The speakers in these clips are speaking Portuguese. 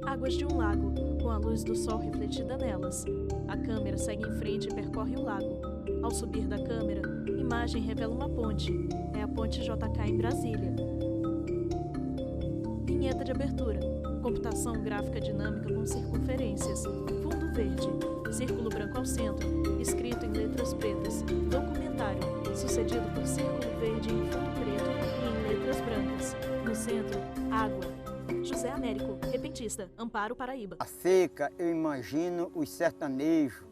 Águas de um lago, com a luz do sol refletida nelas. A câmera segue em frente e percorre o lago. Ao subir da câmera, imagem revela uma ponte. É a ponte JK em Brasília. Vinheta de abertura. Computação gráfica dinâmica com circunferências. Fundo verde. Círculo branco ao centro, escrito em letras pretas. Documentário, sucedido por círculo verde em fundo preto e em letras brancas. No centro, água. José Américo, repentista, Amparo, Paraíba. A seca, eu imagino os sertanejos,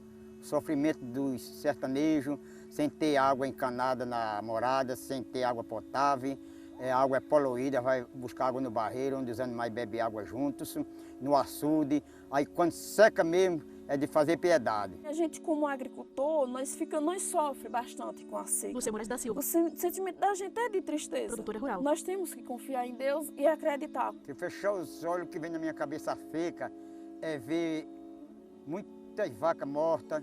o sofrimento dos sertanejos, sem ter água encanada na morada, sem ter água potável, a água é poluída, vai buscar água no barreiro, onde os animais bebem água juntos, no açude. Aí quando seca mesmo, é de fazer piedade. A gente, como agricultor, nós sofre bastante com a seca. Lúcia Moraes da Silva. O sentimento da gente é de tristeza. Produtora rural. Nós temos que confiar em Deus e acreditar. Se eu fechar os olhos, o que vem na minha cabeça seca é ver muitas vacas mortas,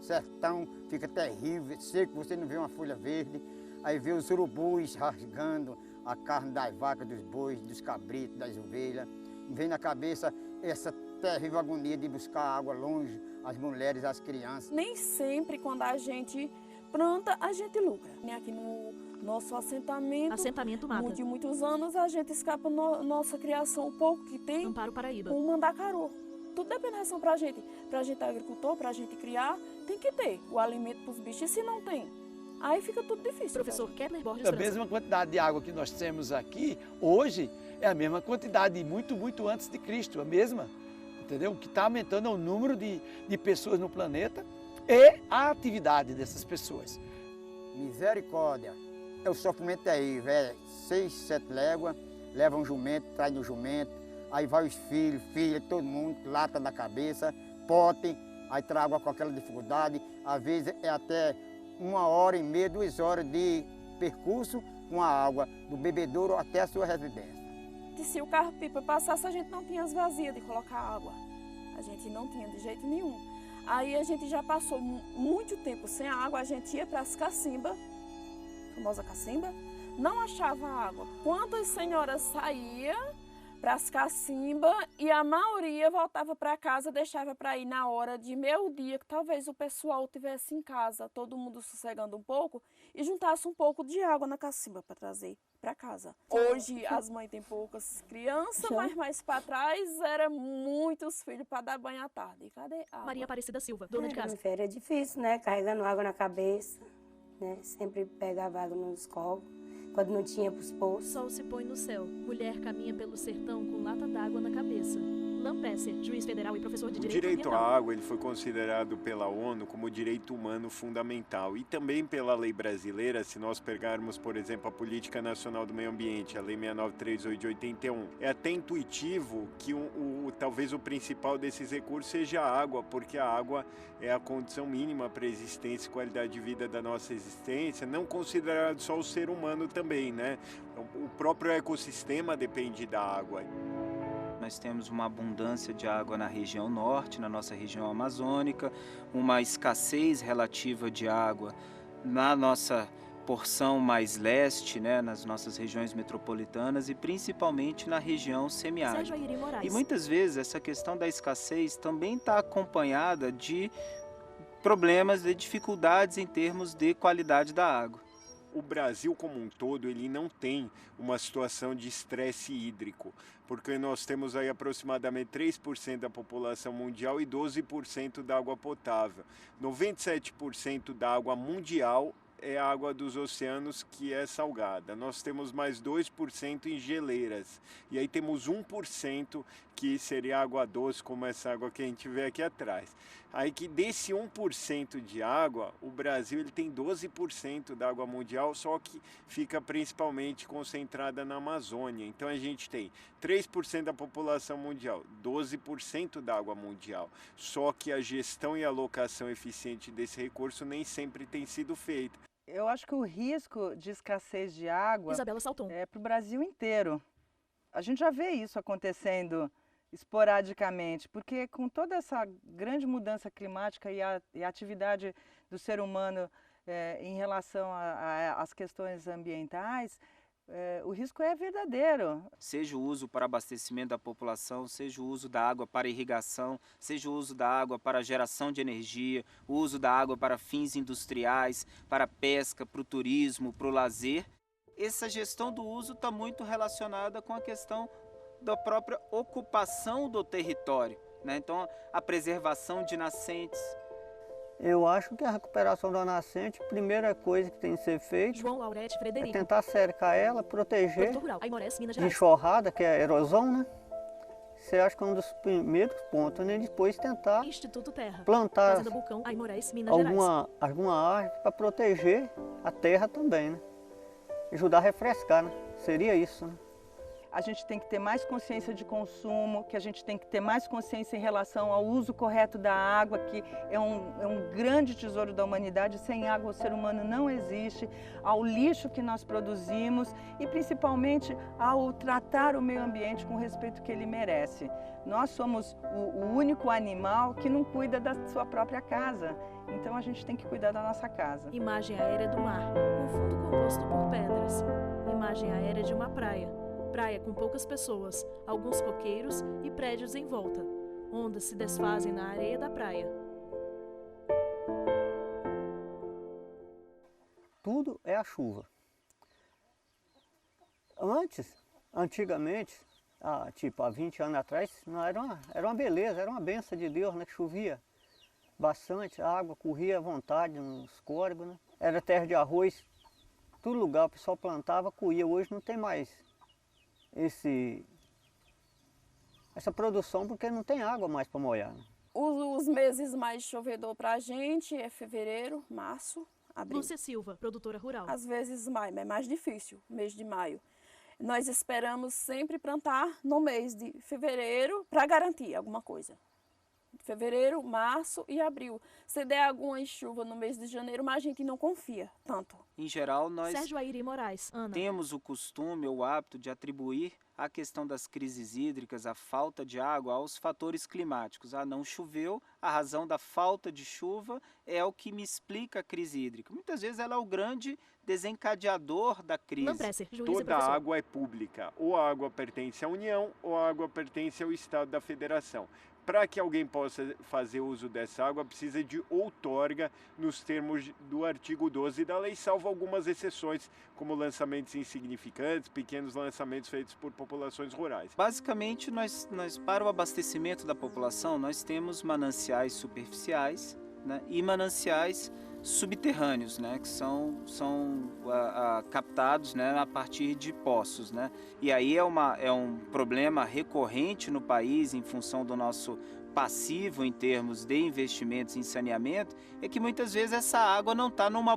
sertão fica terrível, seco, você não vê uma folha verde. Aí vê os urubus rasgando a carne das vacas, dos bois, dos cabritos, das ovelhas. Vem na cabeça essa terrível agonia de buscar água longe, as mulheres, as crianças. Nem sempre, quando a gente planta, a gente lucra. Aqui no nosso Assentamento Mata. De muitos anos, a gente escapa nossa criação, o pouco que tem, Amparo, Paraíba. com o mandacaru. Tudo depende da ração pra gente. Pra gente agricultor, pra gente criar, tem que ter o alimento pros bichos. E se não tem, aí fica tudo difícil. Professor Kettler Borges. A mesma quantidade de água que nós temos aqui, hoje, é a mesma quantidade, muito antes de Cristo, a mesma. Entendeu? O que está aumentando é o número de pessoas no planeta e a atividade dessas pessoas. Misericórdia, o sofrimento aí, velho, 6, 7 léguas, leva um jumento, traz no jumento, aí vai os filhos, filhas, todo mundo, lata na cabeça, pote, aí traz água com aquela dificuldade, às vezes é até 1h30, 2 horas de percurso com a água, do bebedouro até a sua residência. E se o carro-pipa passasse, a gente não tinha as vasilhas de colocar água. A gente não tinha de jeito nenhum. Aí a gente já passou muito tempo sem água, a gente ia para as cacimbas, famosa cacimba, não achava água. Quantas senhoras saíam para as cacimbas e a maioria voltava para casa, deixava para ir na hora de meio-dia, que talvez o pessoal estivesse em casa, todo mundo sossegando um pouco, e juntasse um pouco de água na cacimba para trazer para casa. Hoje as mães têm poucas crianças, mas mais para trás era muitos filhos para dar banho à tarde. E cadê água? Maria Aparecida Silva, dona de casa. Era difícil, né? Carregando água na cabeça, né? Sempre pegava água nos covos, quando não tinha para os poços. Sol se põe no céu. Mulher caminha pelo sertão com lata d'água na cabeça. Lamprecer, juiz federal e professor de O direito direito à ambiental. água ele foi considerado pela ONU como direito humano fundamental e também pela lei brasileira, se nós pegarmos, por exemplo, a Política Nacional do Meio Ambiente, a Lei 6938 de 81. É até intuitivo que talvez o principal desses recursos seja a água, porque a água é a condição mínima para a existência e qualidade de vida da nossa existência, não considerado só o ser humano também, né? O próprio ecossistema depende da água. Nós temos uma abundância de água na região norte, na nossa região amazônica, uma escassez relativa de água na nossa porção mais leste, né, nas nossas regiões metropolitanas e principalmente na região semiárida. Sérgio Airi Moraes. E muitas vezes essa questão da escassez também está acompanhada de problemas, de dificuldades em termos de qualidade da água. O Brasil como um todo, ele não tem uma situação de estresse hídrico, porque nós temos aí aproximadamente 3% da população mundial e 12% da água potável. 97% da água mundial é a água dos oceanos que é salgada. Nós temos mais 2% em geleiras. E aí temos 1% que seria água doce, como essa água que a gente vê aqui atrás. Aí que desse 1% de água, o Brasil ele tem 12% da água mundial, só que fica principalmente concentrada na Amazônia. Então a gente tem 3% da população mundial, 12% da água mundial. Só que a gestão e alocação eficiente desse recurso nem sempre tem sido feita. Eu acho que o risco de escassez de água Isabela Salton. é para o Brasil inteiro. A gente já vê isso acontecendo esporadicamente, porque com toda essa grande mudança climática e a atividade do ser humano em relação às questões ambientais, o risco é verdadeiro. Seja o uso para abastecimento da população, seja o uso da água para irrigação, seja o uso da água para geração de energia, o uso da água para fins industriais, para a pesca, para o turismo, para o lazer. Essa gestão do uso está muito relacionada com a questão da própria ocupação do território, né? Então, a preservação de nascentes. Eu acho que a recuperação da nascente, a primeira coisa que tem que ser feita João Laurete é Frederico, tentar cercar ela, proteger produtor rural, Aimorés, Minas de Gerais. enxurrada, que é a erosão, né? Você acha que é um dos primeiros pontos, né? Depois tentar Instituto Terra, plantar Fazenda Bulcão, Aimorés, Minas Gerais. alguma árvore para proteger a terra também, né? Ajudar a refrescar, né? Seria isso, né? A gente tem que ter mais consciência de consumo, que a gente tem que ter mais consciência em relação ao uso correto da água, que é um grande tesouro da humanidade. Sem água o ser humano não existe, ao lixo que nós produzimos e principalmente ao tratar o meio ambiente com o respeito que ele merece. Nós somos o único animal que não cuida da sua própria casa, então a gente tem que cuidar da nossa casa. Imagem aérea do mar, com fundo composto por pedras. Imagem aérea de uma praia. Praia com poucas pessoas, alguns coqueiros e prédios em volta. Ondas se desfazem na areia da praia. Tudo é a chuva. Antigamente, há 20 anos atrás, não era uma beleza, era uma benção de Deus, né? Que chovia bastante, a água corria à vontade nos córregos, né? Era terra de arroz, todo lugar o pessoal plantava, colhia. Hoje não tem mais essa produção porque não tem água mais para molhar, né? Os meses mais chovedor para a gente é fevereiro, março, abril. Lúcia Silva, produtora rural. Às vezes maio, é mais difícil, mês de maio. Nós esperamos sempre plantar no mês de fevereiro para garantir alguma coisa. Fevereiro, março e abril. Se der alguma chuva no mês de janeiro, mas a gente não confia tanto. Em geral, nós Sérgio Airi Moraes, Ana. temos o costume ou o hábito de atribuir a questão das crises hídricas, a falta de água, aos fatores climáticos. Não choveu, a razão da falta de chuva é o que me explica a crise hídrica. Muitas vezes ela é o grande desencadeador da crise. Lampresser, juiz e Toda professor. a água é pública, ou a água pertence à União ou a água pertence ao Estado da Federação. Para que alguém possa fazer uso dessa água, precisa de outorga nos termos do artigo 12 da lei, salvo algumas exceções, como lançamentos insignificantes, pequenos lançamentos feitos por populações rurais. Basicamente, nós para o abastecimento da população, nós temos mananciais superficiais, né, e mananciais subterrâneos, né, que são captados, né, a partir de poços, né? E aí é um problema recorrente no país em função do nosso passivo em termos de investimentos em saneamento, é que muitas vezes essa água não está numa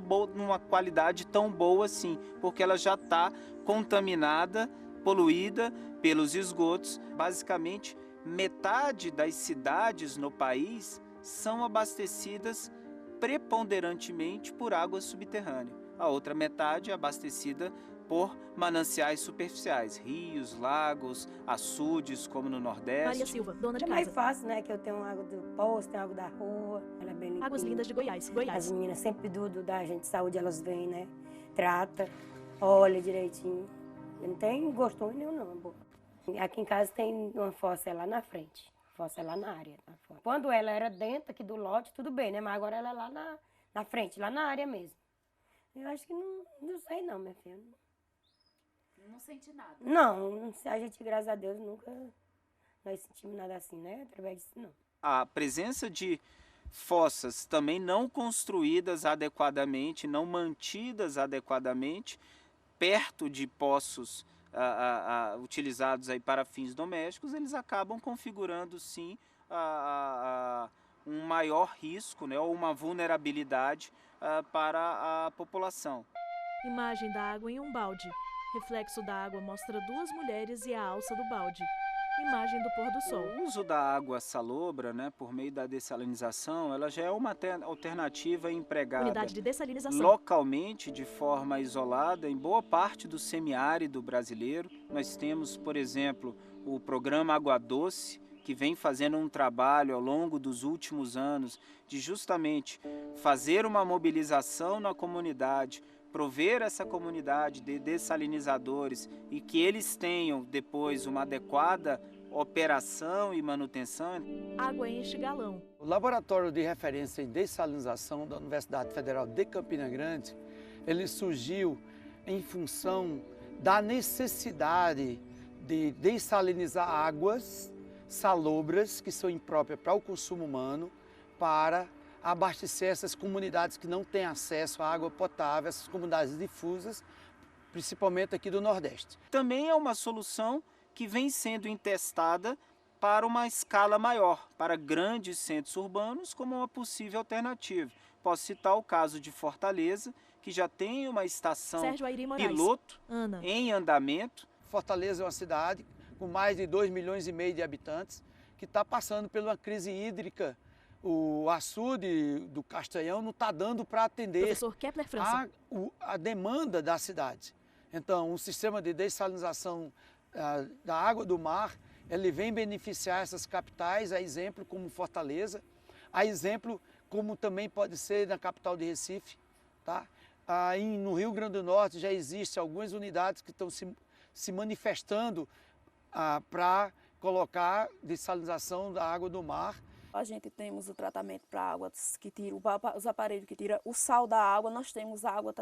qualidade tão boa assim, porque ela já está contaminada, poluída pelos esgotos. Basicamente, metade das cidades no país são abastecidas preponderantemente por água subterrânea. A outra metade é abastecida por mananciais superficiais, rios, lagos, açudes, como no Nordeste. Maria Silva, dona de É mais casa. fácil, né? Que eu tenho água do poço, tenho água da rua, ela é bem limpinha. Águas Lindas de Goiás, As Goiás. meninas sempre da gente de saúde, elas vêm, né? Trata, olha direitinho. Não tem gosto ruim nenhum, não, boa. Aqui em casa tem uma fossa lá na frente. Fossa lá na área. Quando ela era dentro aqui do lote, tudo bem, né? Mas agora ela é lá na frente, lá na área mesmo. Eu acho que não sei não, minha filha. Não sente nada? Não, a gente, graças a Deus, nunca nós sentimos nada assim, né? Através disso, não. A presença de fossas também não construídas adequadamente, não mantidas adequadamente, perto de poços utilizados aí para fins domésticos, eles acabam configurando sim um maior risco, né, ou uma vulnerabilidade para a população. Imagem da água em um balde. Reflexo da água mostra duas mulheres e a alça do balde. Imagem do pôr do sol. O uso da água salobra, né, por meio da dessalinização, ela já é uma alternativa empregada Unidade de dessalinização. localmente, de forma isolada, em boa parte do semiárido brasileiro. Nós temos, por exemplo, o programa Água Doce, que vem fazendo um trabalho ao longo dos últimos anos de justamente fazer uma mobilização na comunidade prover essa comunidade de dessalinizadores e que eles tenham depois uma adequada operação e manutenção. Água enche galão. O Laboratório de Referência em Dessalinização da Universidade Federal de Campina Grande, ele surgiu em função da necessidade de dessalinizar águas salobras que são impróprias para o consumo humano, para abastecer essas comunidades que não têm acesso à água potável, essas comunidades difusas, principalmente aqui do Nordeste. Também é uma solução que vem sendo testada para uma escala maior, para grandes centros urbanos, como uma possível alternativa. Posso citar o caso de Fortaleza, que já tem uma estação piloto em andamento. Fortaleza é uma cidade com mais de 2,5 milhões de habitantes, que está passando por uma crise hídrica. O açude do Castanhão não está dando para atender a demanda da cidade. Então, um sistema de dessalinização da água do mar, ele vem beneficiar essas capitais, a exemplo como Fortaleza, a exemplo como também pode ser na capital de Recife. Tá? No Rio Grande do Norte já existem algumas unidades que estão se manifestando para colocar dessalinização da água do mar. A gente temos o tratamento para águas que tira os aparelhos que tiram o sal da água, nós temos a água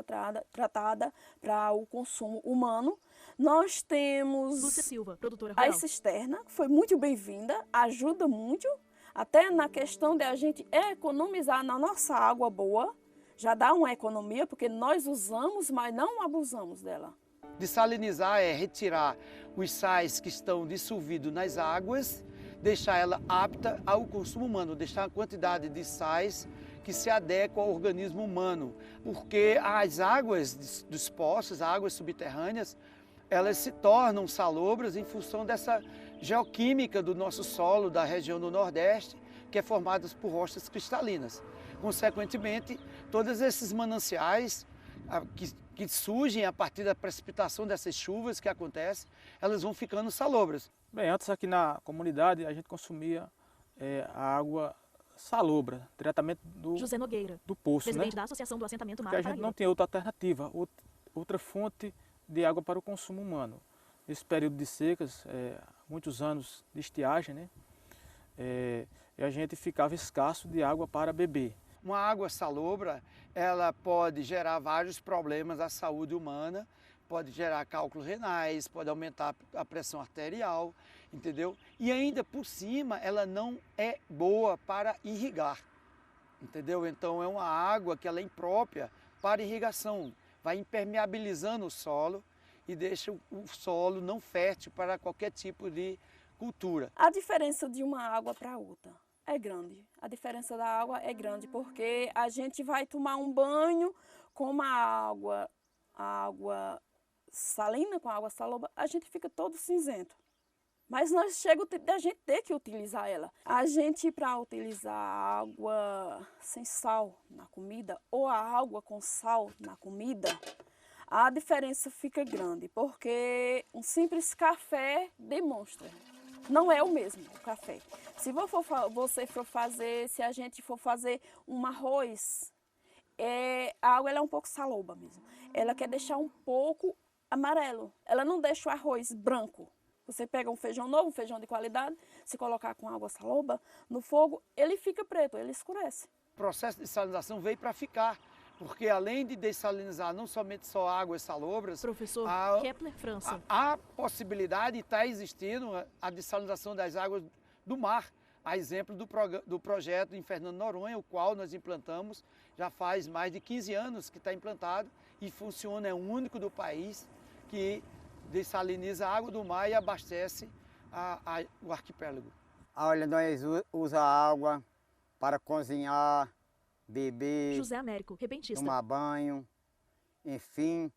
tratada para o consumo humano. Nós temos Lúcia Silva, produtora rural. A cisterna, que foi muito bem-vinda, ajuda muito, até na questão de a gente economizar na nossa água boa, já dá uma economia, porque nós usamos, mas não abusamos dela. Dessalinizar é retirar os sais que estão dissolvidos nas águas, deixar ela apta ao consumo humano, deixar a quantidade de sais que se adequa ao organismo humano. Porque as águas dos poços, as águas subterrâneas, elas se tornam salobras em função dessa geoquímica do nosso solo, da região do Nordeste, que é formada por rochas cristalinas. Consequentemente, todos esses mananciais que surgem a partir da precipitação dessas chuvas que acontecem, elas vão ficando salobras. Bem, antes aqui na comunidade a gente consumia a água salobra, diretamente José Nogueira, do poço, presidente da Associação do Assentamento Mar Porque a gente não tem outra alternativa, outra fonte de água para o consumo humano. Nesse período de secas, muitos anos de estiagem, né? A gente ficava escasso de água para beber. Uma água salobra, ela pode gerar vários problemas à saúde humana, pode gerar cálculos renais, pode aumentar a pressão arterial, entendeu? E ainda por cima, ela não é boa para irrigar, entendeu? Então é uma água que ela é imprópria para irrigação, vai impermeabilizando o solo e deixa o solo não fértil para qualquer tipo de cultura. A diferença de uma água para outra é grande. A diferença da água é grande porque a gente vai tomar um banho com uma água salina, com água salobra, a gente fica todo cinzento. Mas nós chega o tempo da gente ter que utilizar ela. A gente, para utilizar a água sem sal na comida ou a água com sal na comida, a diferença fica grande, porque um simples café demonstra. Não é o mesmo o café. Se se a gente for fazer um arroz, a água ela é um pouco salobra mesmo. Ela quer deixar um pouco amarelo. Ela não deixa o arroz branco. Você pega um feijão novo, um feijão de qualidade, se colocar com água salobra no fogo, ele fica preto, ele escurece. O processo de salinização veio para ficar, porque além de dessalinizar não somente só águas salobras, professor Kepler França, a possibilidade está existindo a dessalinização das águas do mar, a exemplo do projeto em Fernando Noronha, o qual nós implantamos, já faz mais de 15 anos que está implantado e funciona, é o único do país que dessaliniza a água do mar e abastece o arquipélago. Olha, nós usamos água para cozinhar, beber, José Américo, repentista, tomar banho, enfim.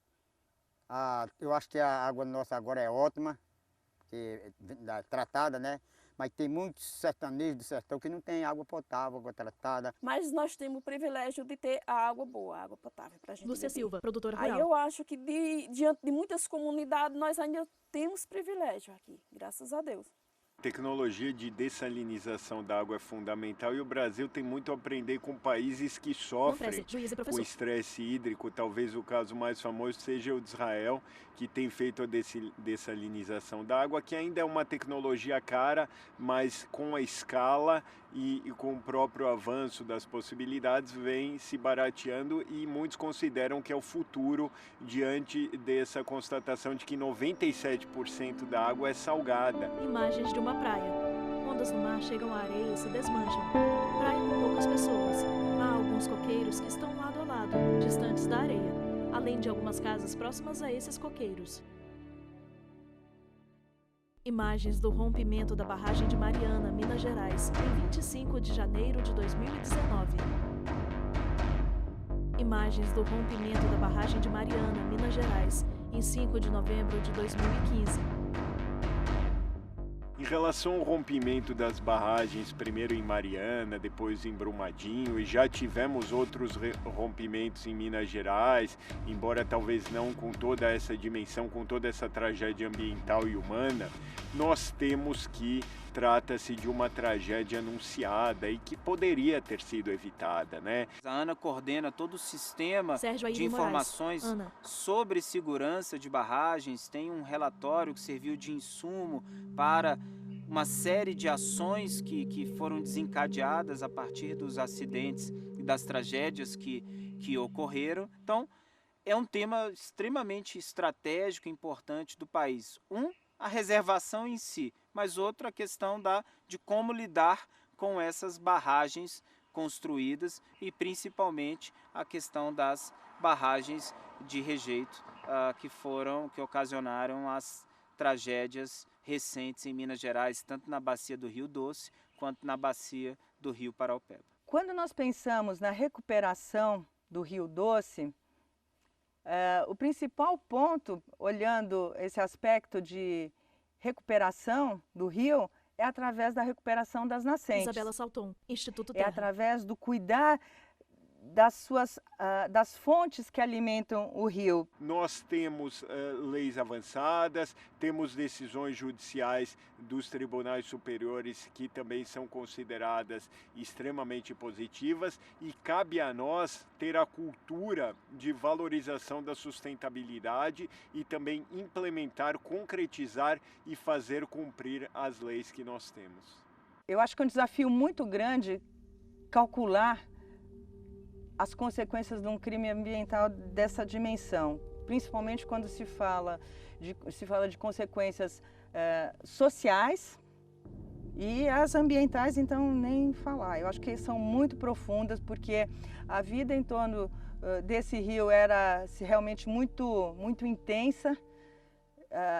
Eu acho que a água nossa agora é ótima, porque é tratada, né? Mas tem muitos sertanejos do sertão que não tem água potável, água tratada. Mas nós temos o privilégio de ter a água boa, a água potável para a gente Lúcia beber. Silva, produtora rural. Aí eu acho que diante de muitas comunidades nós ainda temos privilégio aqui, graças a Deus. Tecnologia de dessalinização da água é fundamental e o Brasil tem muito a aprender com países que sofrem com estresse hídrico. Talvez o caso mais famoso seja o de Israel, que tem feito a dessalinização da água, que ainda é uma tecnologia cara, mas com a escala e com o próprio avanço das possibilidades vem se barateando e muitos consideram que é o futuro diante dessa constatação de que 97% da água é salgada. Imagens de uma praia. Ondas no mar chegam à areia e se desmancham. Praia com poucas pessoas. Há alguns coqueiros que estão lado a lado, distantes da areia, além de algumas casas próximas a esses coqueiros. Imagens do rompimento da barragem de Mariana, Minas Gerais, em 25 de janeiro de 2019. Imagens do rompimento da barragem de Mariana, Minas Gerais, em 5 de novembro de 2015. Em relação ao rompimento das barragens, primeiro em Mariana, depois em Brumadinho, e já tivemos outros rompimentos em Minas Gerais, embora talvez não com toda essa dimensão, com toda essa tragédia ambiental e humana, nós temos que trata-se de uma tragédia anunciada e que poderia ter sido evitada, né? A ANA coordena todo o sistema de informações sobre segurança de barragens, tem um relatório que serviu de insumo para uma série de ações que foram desencadeadas a partir dos acidentes e das tragédias que ocorreram. Então, é um tema extremamente estratégico e importante do país. A reservação em si, mas outra a questão de como lidar com essas barragens construídas e principalmente a questão das barragens de rejeito que ocasionaram as tragédias recentes em Minas Gerais, tanto na bacia do Rio Doce quanto na bacia do Rio Paraopeba. Quando nós pensamos na recuperação do Rio Doce, o principal ponto, olhando esse aspecto de recuperação do rio, é através da recuperação das nascentes. Isabela Salton, Instituto Terra. É através do cuidar das fontes que alimentam o rio. Nós temos leis avançadas, temos decisões judiciais dos tribunais superiores que também são consideradas extremamente positivas e cabe a nós ter a cultura de valorização da sustentabilidade e também implementar, concretizar e fazer cumprir as leis que nós temos. Eu acho que é um desafio muito grande calcular as consequências de um crime ambiental dessa dimensão, principalmente quando se fala de consequências sociais e as ambientais, então, nem falar. Eu acho que são muito profundas, porque a vida em torno desse rio era realmente muito intensa.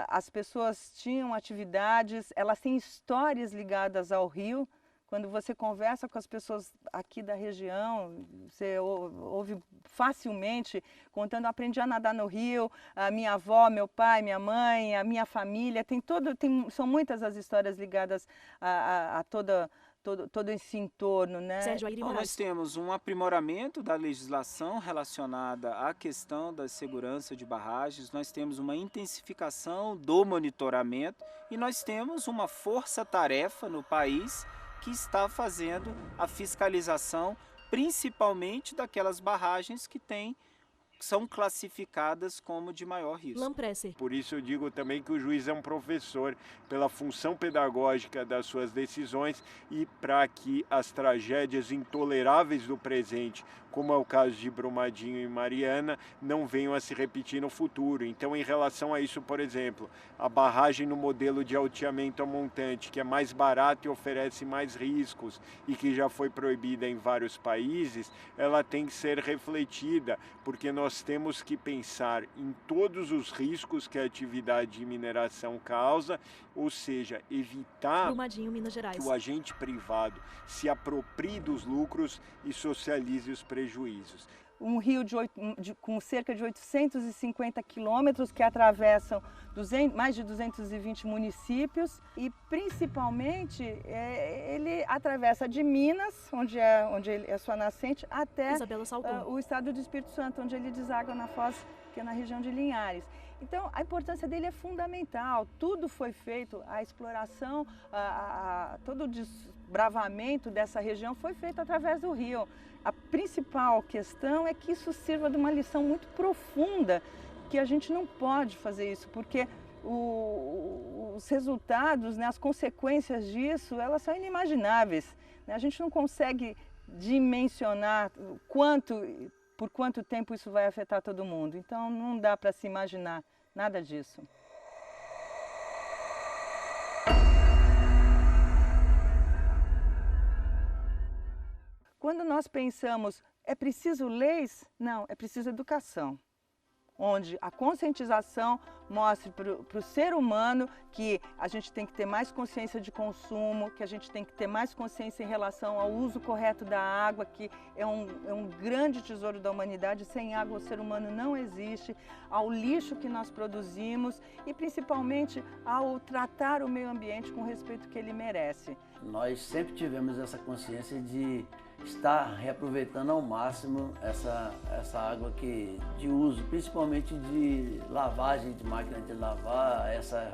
As pessoas tinham atividades, elas têm histórias ligadas ao rio. Quando você conversa com as pessoas aqui da região, você ouve facilmente contando, aprendi a nadar no rio, a minha avó, meu pai, minha mãe, a minha família, são muitas as histórias ligadas a todo esse entorno, né? Bom, nós temos um aprimoramento da legislação relacionada à questão da segurança de barragens, nós temos uma intensificação do monitoramento e nós temos uma força-tarefa no país que está fazendo a fiscalização, principalmente daquelas barragens que são classificadas como de maior risco. Lampresser. Por isso eu digo também que o juiz é um professor pela função pedagógica das suas decisões e para que as tragédias intoleráveis do presente, como é o caso de Brumadinho e Mariana, não venham a se repetir no futuro. Então, em relação a isso, por exemplo, a barragem no modelo de alteamento a montante, que é mais barato e oferece mais riscos e que já foi proibida em vários países, ela tem que ser refletida, porque nós temos que pensar em todos os riscos que a atividade de mineração causa, ou seja, evitar que o agente privado se aproprie dos lucros e socialize os prejuízos. Um rio com cerca de 850 quilômetros que atravessam mais de 220 municípios e principalmente ele atravessa de Minas, onde é a sua nascente, até o estado do Espírito Santo, onde ele deságua na foz, que é na região de Linhares. Então, a importância dele é fundamental. Tudo foi feito, a exploração, todo o desbravamento dessa região foi feito através do rio. A principal questão é que isso sirva de uma lição muito profunda, que a gente não pode fazer isso, porque os resultados, né, as consequências disso, elas são inimagináveis. Né? A gente não consegue dimensionar por quanto tempo isso vai afetar todo mundo. Então, não dá para se imaginar nada disso. Quando nós pensamos, é preciso leis? Não, é preciso educação. Onde a conscientização mostre para o ser humano que a gente tem que ter mais consciência de consumo, que a gente tem que ter mais consciência em relação ao uso correto da água, que é um grande tesouro da humanidade. Sem água o ser humano não existe, ao lixo que nós produzimos e principalmente ao tratar o meio ambiente com o respeito que ele merece. Nós sempre tivemos essa consciência de estar reaproveitando ao máximo essa água de uso, principalmente de lavagem, de máquina de lavar, essa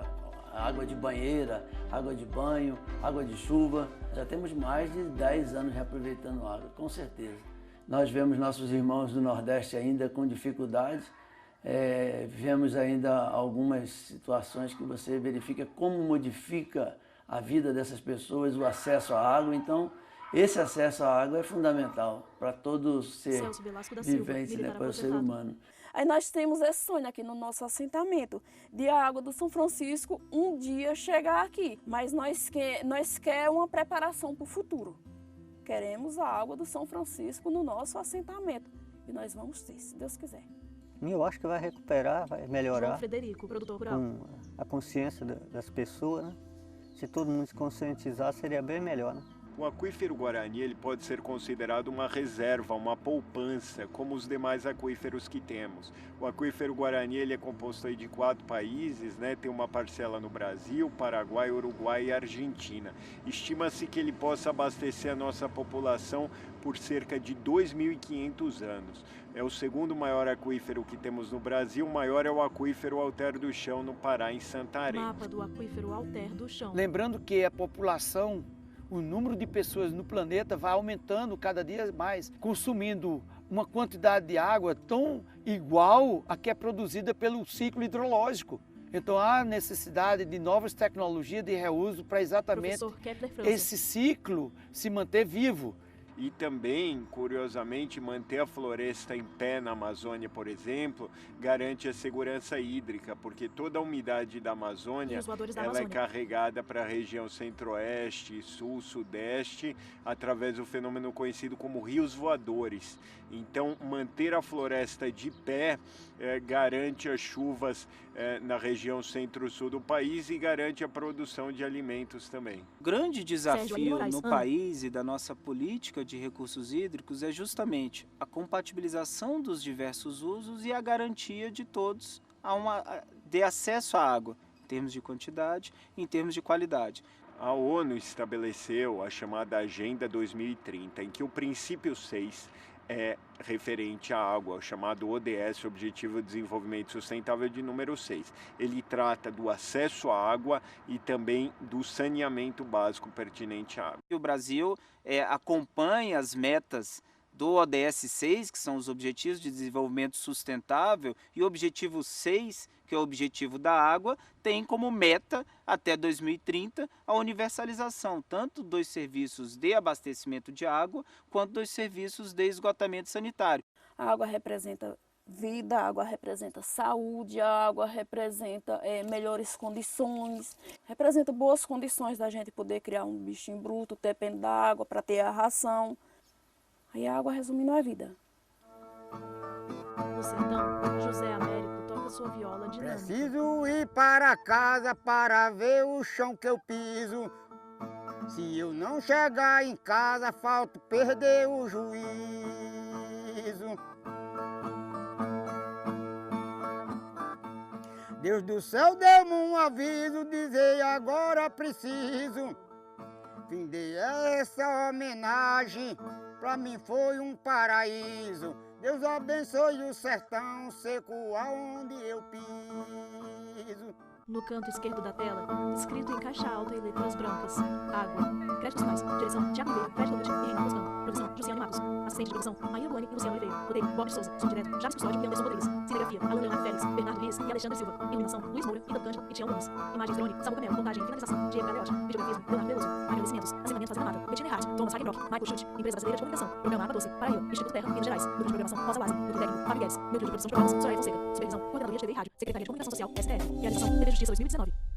água de banheira, água de banho, água de chuva. Já temos mais de 10 anos reaproveitando água, com certeza. Nós vemos nossos irmãos do Nordeste ainda com dificuldades, vemos ainda algumas situações que você verifica como modifica a vida dessas pessoas, o acesso à água. Então, esse acesso à água é fundamental para todo ser vivente, né, para o ser humano. Aí nós temos esse sonho aqui no nosso assentamento, de a água do São Francisco um dia chegar aqui. Mas nós queremos uma preparação para o futuro. Queremos a água do São Francisco no nosso assentamento. E nós vamos ter, se Deus quiser. Eu acho que vai recuperar, vai melhorar. João Frederico, produtor rural. Com a consciência das pessoas, né? Se todo mundo se conscientizar, seria bem melhor, né? O aquífero Guarani ele pode ser considerado uma reserva, uma poupança, como os demais aquíferos que temos. O aquífero Guarani ele é composto aí de 4 países, né? Tem uma parcela no Brasil, Paraguai, Uruguai e Argentina. Estima-se que ele possa abastecer a nossa população por cerca de 2.500 anos. É o segundo maior aquífero que temos no Brasil, o maior é o aquífero Alter do Chão, no Pará, em Santarém. Mapa do aquífero Alter do Chão. Lembrando que a população, o número de pessoas no planeta vai aumentando cada dia mais, consumindo uma quantidade de água tão igual à que é produzida pelo ciclo hidrológico. Então há necessidade de novas tecnologias de reuso para exatamente esse ciclo se manter vivo. E também, curiosamente, manter a floresta em pé na Amazônia, por exemplo, garante a segurança hídrica, porque toda a umidade da Amazônia ela é carregada para a região centro-oeste, sul, sudeste, através do fenômeno conhecido como rios voadores. Então, manter a floresta de pé garante as chuvas na região centro-sul do país e garante a produção de alimentos também. O grande desafio no país e da nossa política de recursos hídricos é justamente a compatibilização dos diversos usos e a garantia de todos de acesso à água, em termos de quantidade e em termos de qualidade. A ONU estabeleceu a chamada Agenda 2030, em que o princípio 6 é referente à água, o chamado ODS, Objetivo de Desenvolvimento Sustentável de número 6. Ele trata do acesso à água e também do saneamento básico pertinente à água. O Brasil acompanha as metas do ODS 6, que são os Objetivos de Desenvolvimento Sustentável, e o Objetivo 6, que é o Objetivo da Água, tem como meta, até 2030, a universalização, tanto dos serviços de abastecimento de água, quanto dos serviços de esgotamento sanitário. A água representa vida, a água representa saúde, a água representa melhores condições, representa boas condições da gente poder criar um bichinho bruto, depende da água para ter a ração. Aí a água, resumindo, é a vida. No sertão, José Américo toca sua viola dinâmica. Preciso ir para casa para ver o chão que eu piso. Se eu não chegar em casa, falto perder o juízo. Deus do céu deu-me um aviso, dizer agora preciso. Findei essa homenagem, pra mim foi um paraíso. Deus abençoe o sertão seco aonde eu piso. No canto esquerdo da tela, escrito em caixa alta e letras brancas: água. Créditos finais. Direção: Tiago Oliveira, Fred Lovett e Reinaldo Moscando. Produção: Luciane Marcos. Assistente de produção: Maíra Luane e Luciano Oliveira. Roteiro: Bob de Souza. Som direto: Jacques Custódio e Anderson Rodrigues. Cinegrafia: Alan Leonardo Félix, Bernardo Lies e Alexandre Silva. Iluminação: Luiz Moura, Ida Cândido e Tião Nunes. Imagens: drone, Samuel Camelo. Montagem e finalização: Diego Galeotti. Videografismo: Leonardo Veloso. Agradecimentos: Assentamento Fazenda Mata, Bettina Hart, Thomas Hagenbrock, Michael Schutt, Empresa Brasileira de Comunicação, Programa Água Doce, Paraíba, Instituto Terra, Minas Gerais. Núcleo de Programação: Rosa Lázaro. Núcleo Técnico: Fábio Guedes. Núcleo de Produção de Programas: Soraya Fonseca. Supervisão: Coordenadoria de TV e Rádio, Secretaria de Comunicação Social, STF. Realização: TV Justiça 2019.